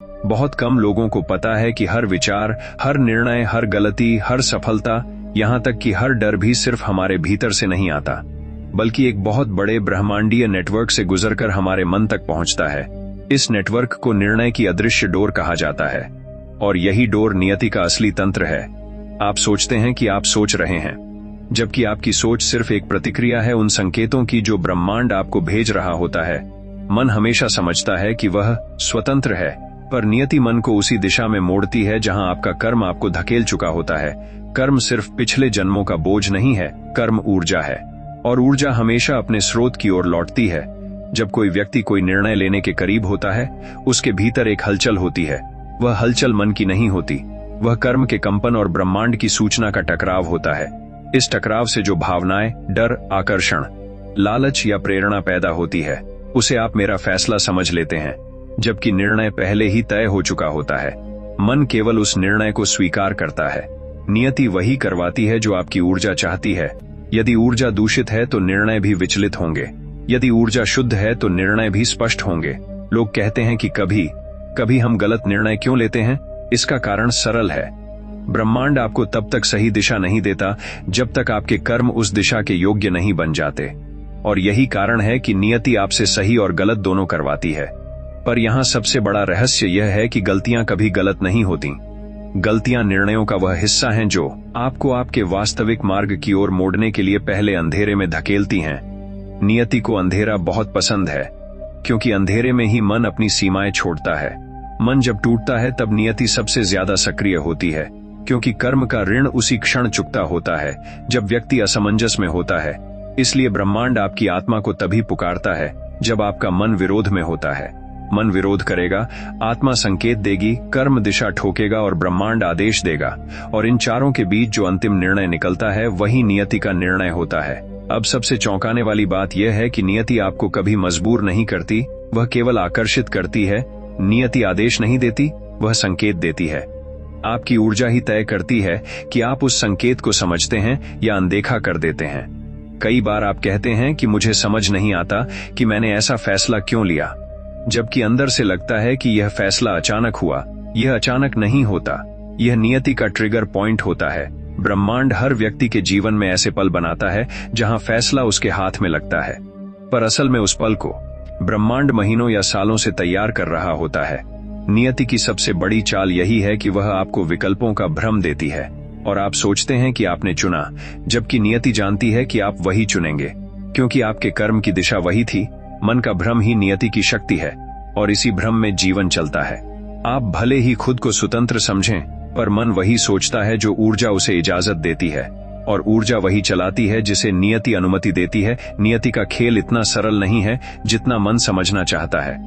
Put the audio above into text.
बहुत कम लोगों को पता है कि हर विचार, हर निर्णय, हर गलती, हर सफलता, यहाँ तक कि हर डर भी सिर्फ हमारे भीतर से नहीं आता, बल्कि एक बहुत बड़े ब्रह्मांडीय नेटवर्क से गुजरकर हमारे मन तक पहुंचता है। इस नेटवर्क को निर्णय की अदृश्य डोर कहा जाता है, और यही डोर नियति का असली तंत्र है। आप सोचते हैं कि आप सोच रहे हैं, जबकि आपकी सोच सिर्फ एक प्रतिक्रिया है उन संकेतों की जो ब्रह्मांड आपको भेज रहा होता है। मन हमेशा समझता है कि वह स्वतंत्र है, पर नियति मन को उसी दिशा में मोड़ती है जहां आपका कर्म आपको धकेल चुका होता है। कर्म सिर्फ पिछले जन्मों का बोझ नहीं है, कर्म ऊर्जा है, और ऊर्जा हमेशा अपने स्रोत की ओर लौटती है। जब कोई व्यक्ति कोई निर्णय लेने के करीब होता है, उसके भीतर एक हलचल होती है। वह हलचल मन की नहीं होती, वह कर्म के कंपन और ब्रह्मांड की सूचना का टकराव होता है। इस टकराव से जो भावनाएं, डर, आकर्षण, लालच या प्रेरणा पैदा होती है, उसे आप मेरा फैसला समझ लेते हैं, जबकि निर्णय पहले ही तय हो चुका होता है। मन केवल उस निर्णय को स्वीकार करता है। नियति वही करवाती है जो आपकी ऊर्जा चाहती है। यदि ऊर्जा दूषित है तो निर्णय भी विचलित होंगे, यदि ऊर्जा शुद्ध है तो निर्णय भी स्पष्ट होंगे। लोग कहते हैं कि कभी कभी हम गलत निर्णय क्यों लेते हैं? इसका कारण सरल है। ब्रह्मांड आपको तब तक सही दिशा नहीं देता जब तक आपके कर्म उस दिशा के योग्य नहीं बन जाते, और यही कारण है कि नियति आपसे सही और गलत दोनों करवाती है। पर यहाँ सबसे बड़ा रहस्य यह है कि गलतियां कभी गलत नहीं होती। गलतियां निर्णयों का वह हिस्सा हैं जो आपको आपके वास्तविक मार्ग की ओर मोड़ने के लिए पहले अंधेरे में धकेलती हैं। नियति को अंधेरा बहुत पसंद है, क्योंकि अंधेरे में ही मन अपनी सीमाएं छोड़ता है। मन जब टूटता है तब नियति सबसे ज्यादा सक्रिय होती है, क्योंकि कर्म का ऋण उसी क्षण चुकता होता है जब व्यक्ति असमंजस में होता है। इसलिए ब्रह्मांड आपकी आत्मा को तभी पुकारता है जब आपका मन विरोध में होता है। मन विरोध करेगा, आत्मा संकेत देगी, कर्म दिशा ठोकेगा और ब्रह्मांड आदेश देगा, और इन चारों के बीच जो अंतिम निर्णय निकलता है वही नियति का निर्णय होता है। अब सबसे चौंकाने वाली बात यह है कि नियति आपको कभी मजबूर नहीं करती, वह केवल आकर्षित करती है। नियति आदेश नहीं देती, वह संकेत देती है। आपकी ऊर्जा ही तय करती है कि आप उस संकेत को समझते हैं या अनदेखा कर देते हैं। कई बार आप कहते हैं कि मुझे समझ नहीं आता कि मैंने ऐसा फैसला क्यों लिया, जबकि अंदर से लगता है कि यह फैसला अचानक हुआ। यह अचानक नहीं होता, यह नियति का ट्रिगर पॉइंट होता है। ब्रह्मांड हर व्यक्ति के जीवन में ऐसे पल बनाता है जहां फैसला उसके हाथ में लगता है, पर असल में उस पल को ब्रह्मांड महीनों या सालों से तैयार कर रहा होता है। नियति की सबसे बड़ी चाल यही है कि वह आपको विकल्पों का भ्रम देती है, और आप सोचते हैं कि आपने चुना, जबकि नियति जानती है कि आप वही चुनेंगे, क्योंकि आपके कर्म की दिशा वही थी। मन का भ्रम ही नियति की शक्ति है, और इसी भ्रम में जीवन चलता है। आप भले ही खुद को स्वतंत्र समझें, पर मन वही सोचता है जो ऊर्जा उसे इजाजत देती है, और ऊर्जा वही चलाती है जिसे नियति अनुमति देती है। नियति का खेल इतना सरल नहीं है जितना मन समझना चाहता है।